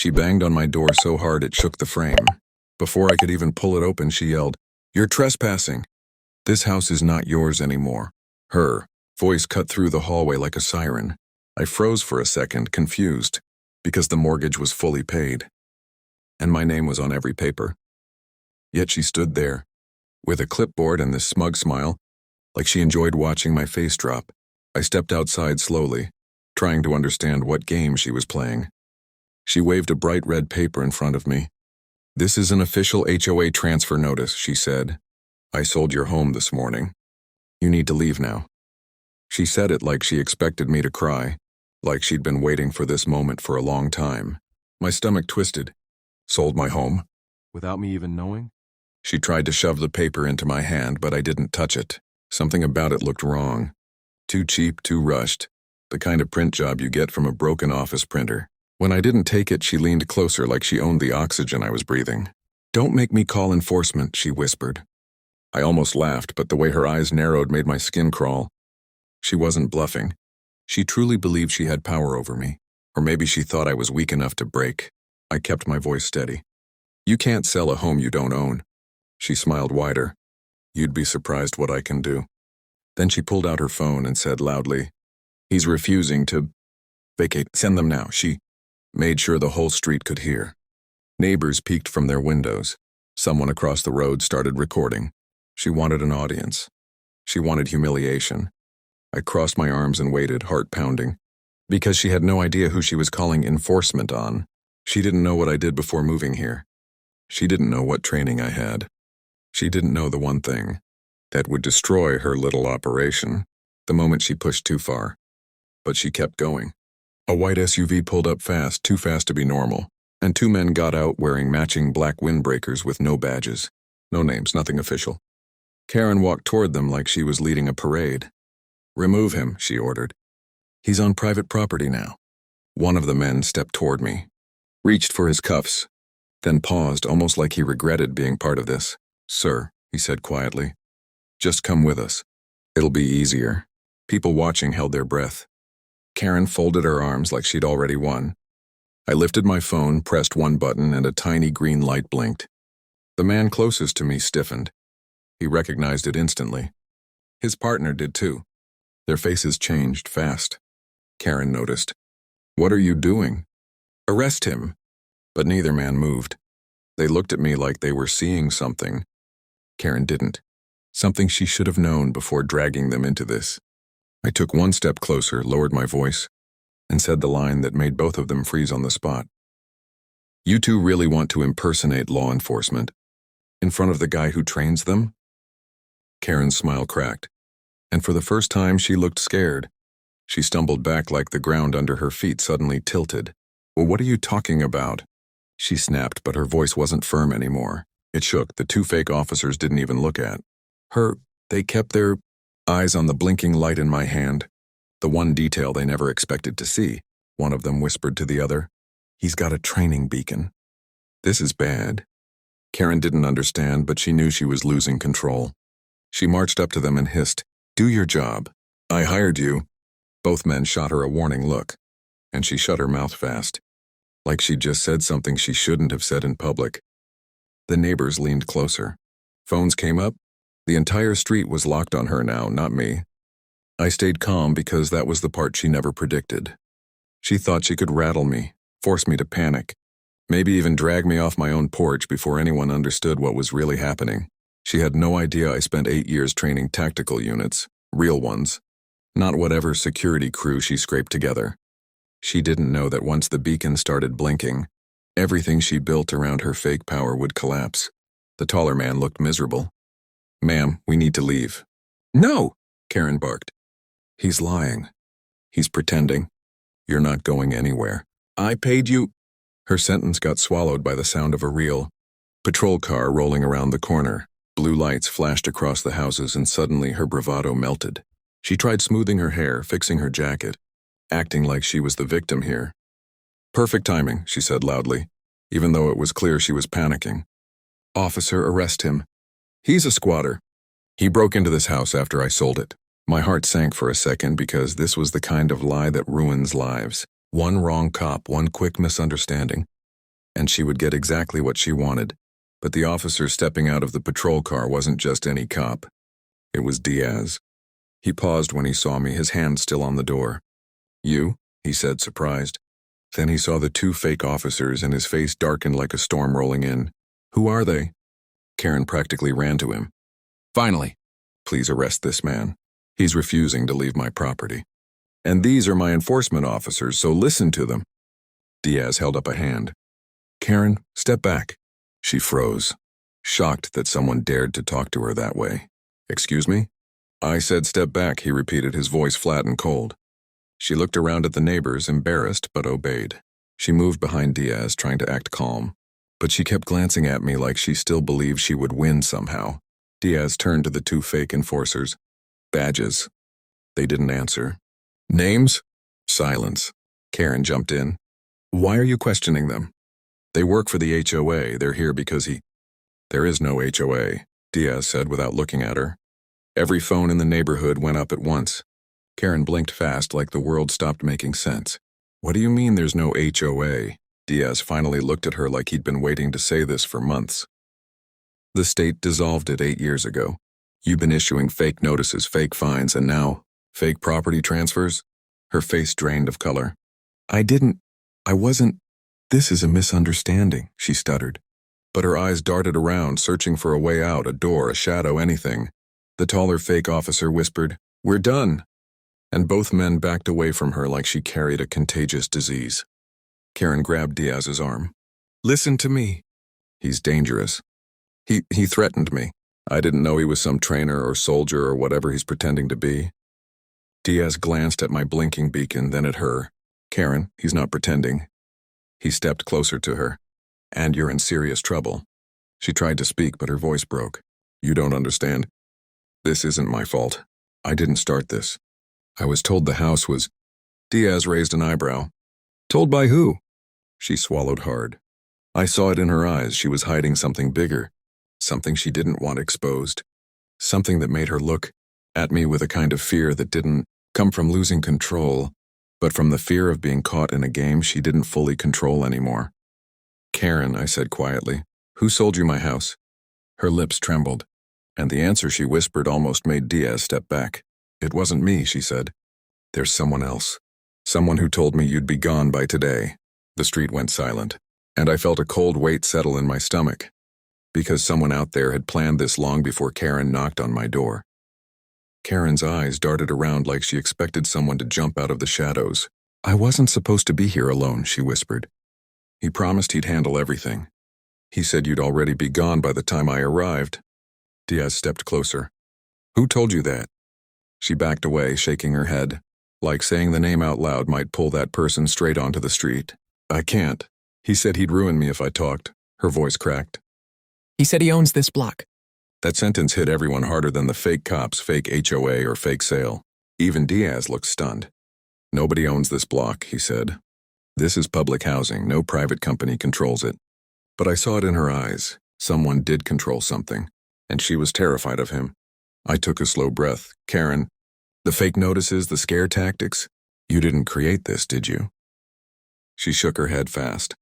She banged on my door so hard it shook the frame. Before I could even pull it open, she yelled, "You're trespassing. This house is not yours anymore." Her voice cut through the hallway like a siren. I froze for a second, confused, because the mortgage was fully paid, and my name was on every paper. Yet she stood there, with a clipboard and this smug smile, like she enjoyed watching my face drop. I stepped outside slowly, trying to understand what game she was playing. She waved a bright red paper in front of me. "This is an official HOA transfer notice," she said. "I sold your home this morning. You need to leave now." She said it like she expected me to cry, like she'd been waiting for this moment for a long time. My stomach twisted. Sold my home? Without me even knowing? She tried to shove the paper into my hand, but I didn't touch it. Something about it looked wrong. Too cheap, too rushed. The kind of print job you get from a broken office printer. When I didn't take it, she leaned closer like she owned the oxygen I was breathing. "Don't make me call enforcement," she whispered. I almost laughed, but the way her eyes narrowed made my skin crawl. She wasn't bluffing. She truly believed she had power over me. Or maybe she thought I was weak enough to break. I kept my voice steady. "You can't sell a home you don't own." She smiled wider. "You'd be surprised what I can do." Then she pulled out her phone and said loudly, "He's refusing to vacate. Send them now." She made sure the whole street could hear. Neighbors peeked from their windows. Someone across the road started recording. She wanted an audience. She wanted humiliation. I crossed my arms and waited, heart pounding, because she had no idea who she was calling enforcement on. She didn't know what I did before moving here. She didn't know what training I had. She didn't know the one thing that would destroy her little operation the moment she pushed too far. But she kept going. A white SUV pulled up fast, too fast to be normal, and two men got out wearing matching black windbreakers with no badges. No names, nothing official. Karen walked toward them like she was leading a parade. "Remove him," she ordered. "He's on private property now." One of the men stepped toward me, reached for his cuffs, then paused, almost like he regretted being part of this. "Sir," he said quietly, "just come with us. It'll be easier." People watching held their breath. Karen folded her arms like she'd already won. I lifted my phone, pressed one button, and a tiny green light blinked. The man closest to me stiffened. He recognized it instantly. His partner did too. Their faces changed fast. Karen noticed. "What are you doing?" "Arrest him." But neither man moved. They looked at me like they were seeing something. Karen didn't. Something she should have known before dragging them into this. I took one step closer, lowered my voice, and said the line that made both of them freeze on the spot. "You two really want to impersonate law enforcement? In front of the guy who trains them?" Karen's smile cracked, and for the first time she looked scared. She stumbled back like the ground under her feet suddenly tilted. "Well, what are you talking about?" She snapped, but her voice wasn't firm anymore. It shook. The two fake officers didn't even look at her. They kept their eyes on the blinking light in my hand, the one detail they never expected to see. One of them whispered to the other, "He's got a training beacon." "This is bad." Karen didn't understand, but she knew she was losing control. She marched up to them and hissed, "Do your job. I hired you." Both men shot her a warning look, and she shut her mouth fast, like she'd just said something she shouldn't have said in public. The neighbors leaned closer. Phones came up. The entire street was locked on her now, not me. I stayed calm because that was the part she never predicted. She thought she could rattle me, force me to panic, maybe even drag me off my own porch before anyone understood what was really happening. She had no idea I spent 8 years training tactical units, real ones, not whatever security crew she scraped together. She didn't know that once the beacon started blinking, everything she built around her fake power would collapse. The taller man looked miserable. "Ma'am, we need to leave." "No!" Karen barked. "He's lying. He's pretending. You're not going anywhere. I paid you." Her sentence got swallowed by the sound of a real patrol car rolling around the corner. Blue lights flashed across the houses, and suddenly her bravado melted. She tried smoothing her hair, fixing her jacket, acting like she was the victim here. "Perfect timing," she said loudly, even though it was clear she was panicking. "Officer, arrest him. He's a squatter. He broke into this house after I sold it." My heart sank for a second because this was the kind of lie that ruins lives. One wrong cop, one quick misunderstanding, and she would get exactly what she wanted. But the officer stepping out of the patrol car wasn't just any cop. It was Diaz. He paused when he saw me, his hand still on the door. "You?" he said, surprised. Then he saw the two fake officers and his face darkened like a storm rolling in. "Who are they?" Karen practically ran to him. "Finally. Please arrest this man. He's refusing to leave my property. And these are my enforcement officers, so listen to them." Diaz held up a hand. "Karen, step back." She froze, shocked that someone dared to talk to her that way. "Excuse me?" "I said step back," he repeated, his voice flat and cold. She looked around at the neighbors, embarrassed, but obeyed. She moved behind Diaz, trying to act calm. But she kept glancing at me like she still believed she would win somehow. Diaz turned to the two fake enforcers. "Badges." They didn't answer. "Names?" Silence. Karen jumped in. "Why are you questioning them?" "They work for the HOA. They're here because he—" "There is no HOA," Diaz said without looking at her. Every phone in the neighborhood went up at once. Karen blinked fast like the world stopped making sense. "What do you mean there's no HOA?" Diaz finally looked at her like he'd been waiting to say this for months. "The state dissolved it 8 years ago. You've been issuing fake notices, fake fines, and now, fake property transfers?" Her face drained of color. I wasn't, this is a misunderstanding," she stuttered. But her eyes darted around, searching for a way out, a door, a shadow, anything. The taller fake officer whispered, "We're done." And both men backed away from her like she carried a contagious disease. Karen grabbed Diaz's arm. "Listen to me." "He's dangerous. He threatened me. I didn't know he was some trainer or soldier or whatever he's pretending to be." Diaz glanced at my blinking beacon, then at her. "Karen, he's not pretending." He stepped closer to her. "And you're in serious trouble." She tried to speak, but her voice broke. "You don't understand. This isn't my fault. I didn't start this. I was told the house was—" Diaz raised an eyebrow. "Told by who?" She swallowed hard. I saw it in her eyes. She was hiding something bigger, something she didn't want exposed, something that made her look at me with a kind of fear that didn't come from losing control, but from the fear of being caught in a game she didn't fully control anymore. "Karen," I said quietly, "who sold you my house?" Her lips trembled, and the answer she whispered almost made Diaz step back. "It wasn't me," she said. "There's someone else. Someone who told me you'd be gone by today." The street went silent, and I felt a cold weight settle in my stomach, because someone out there had planned this long before Karen knocked on my door. Karen's eyes darted around like she expected someone to jump out of the shadows. "I wasn't supposed to be here alone," she whispered. "He promised he'd handle everything. He said you'd already be gone by the time I arrived." Diaz stepped closer. "Who told you that?" She backed away, shaking her head, like saying the name out loud might pull that person straight onto the street. "I can't. He said he'd ruin me if I talked." Her voice cracked. "He said he owns this block." That sentence hit everyone harder than the fake cops, fake HOA, or fake sale. Even Diaz looked stunned. "Nobody owns this block," he said. "This is public housing. No private company controls it." But I saw it in her eyes. Someone did control something, and she was terrified of him. I took a slow breath. "Karen, the fake notices, the scare tactics, you didn't create this, did you?" She shook her head fast.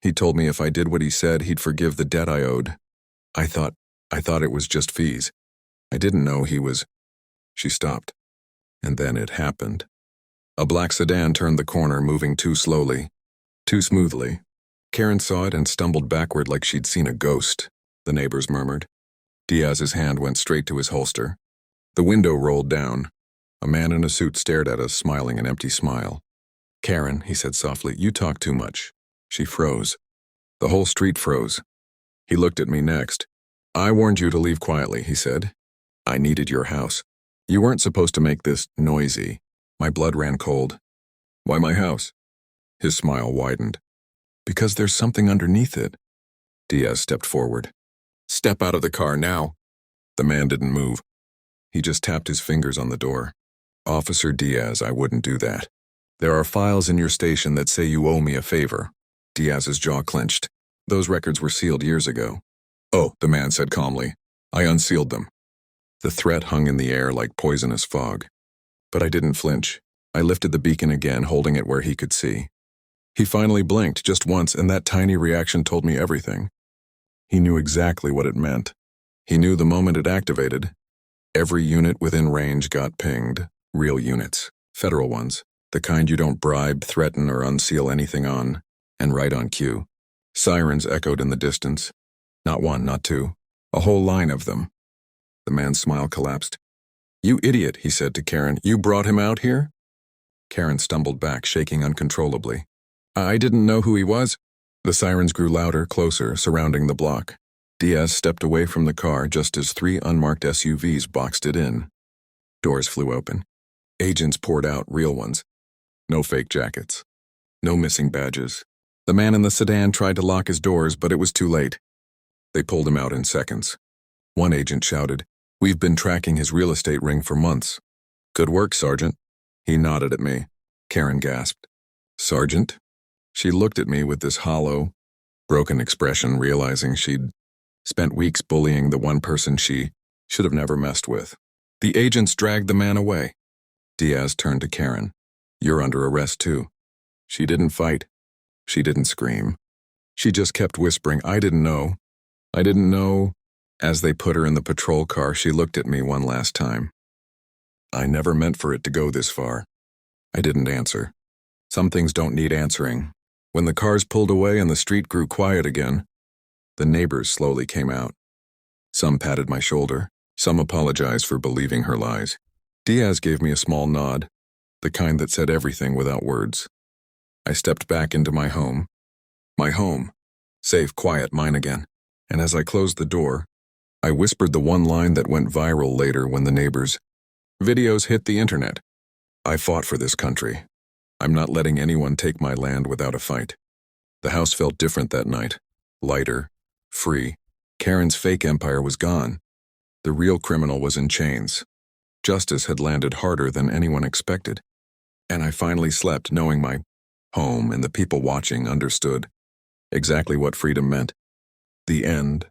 "He told me if I did what he said, he'd forgive the debt I owed. I thought it was just fees. I didn't know he was—" She stopped. And then it happened. A black sedan turned the corner, moving too slowly, too smoothly. Karen saw it and stumbled backward like she'd seen a ghost, the neighbors murmured. Diaz's hand went straight to his holster. The window rolled down. A man in a suit stared at us, smiling an empty smile. "Karen," he said softly, "you talk too much." She froze. The whole street froze. He looked at me next. "I warned you to leave quietly," he said. "I needed your house. You weren't supposed to make this noisy." My blood ran cold. "Why my house?" His smile widened. "Because there's something underneath it." Diaz stepped forward. "Step out of the car now." The man didn't move. He just tapped his fingers on the door. "Officer Diaz, I wouldn't do that. There are files in your station that say you owe me a favor." Diaz's jaw clenched. "Those records were sealed years ago." "Oh," the man said calmly. "I unsealed them." The threat hung in the air like poisonous fog. But I didn't flinch. I lifted the beacon again, holding it where he could see. He finally blinked just once, and that tiny reaction told me everything. He knew exactly what it meant. He knew the moment it activated, every unit within range got pinged. Real units, federal ones, the kind you don't bribe, threaten, or unseal anything on, and right on cue. Sirens echoed in the distance. Not one, not two, a whole line of them. The man's smile collapsed. "You idiot," he said to Karen. "You brought him out here?" Karen stumbled back, shaking uncontrollably. "I didn't know who he was." The sirens grew louder, closer, surrounding the block. Diaz stepped away from the car just as 3 unmarked SUVs boxed it in. Doors flew open. Agents poured out, real ones. No fake jackets. No missing badges. The man in the sedan tried to lock his doors, but it was too late. They pulled him out in seconds. One agent shouted, "We've been tracking his real estate ring for months." "Good work, Sergeant." He nodded at me. Karen gasped. "Sergeant?" She looked at me with this hollow, broken expression, realizing she'd spent weeks bullying the one person she should have never messed with. The agents dragged the man away. Diaz turned to Karen. "You're under arrest too." She didn't fight. She didn't scream. She just kept whispering, "I didn't know. I didn't know." As they put her in the patrol car, she looked at me one last time. "I never meant for it to go this far." I didn't answer. Some things don't need answering. When the cars pulled away and the street grew quiet again, the neighbors slowly came out. Some patted my shoulder. Some apologized for believing her lies. Diaz gave me a small nod, the kind that said everything without words. I stepped back into my home. My home. Safe, quiet, mine again. And as I closed the door, I whispered the one line that went viral later when the neighbors' videos hit the internet. I fought for this country. I'm not letting anyone take my land without a fight. The house felt different that night. Lighter. Free. Karen's fake empire was gone. The real criminal was in chains. Justice had landed harder than anyone expected. And I finally slept knowing my home and the people watching understood exactly what freedom meant. The end.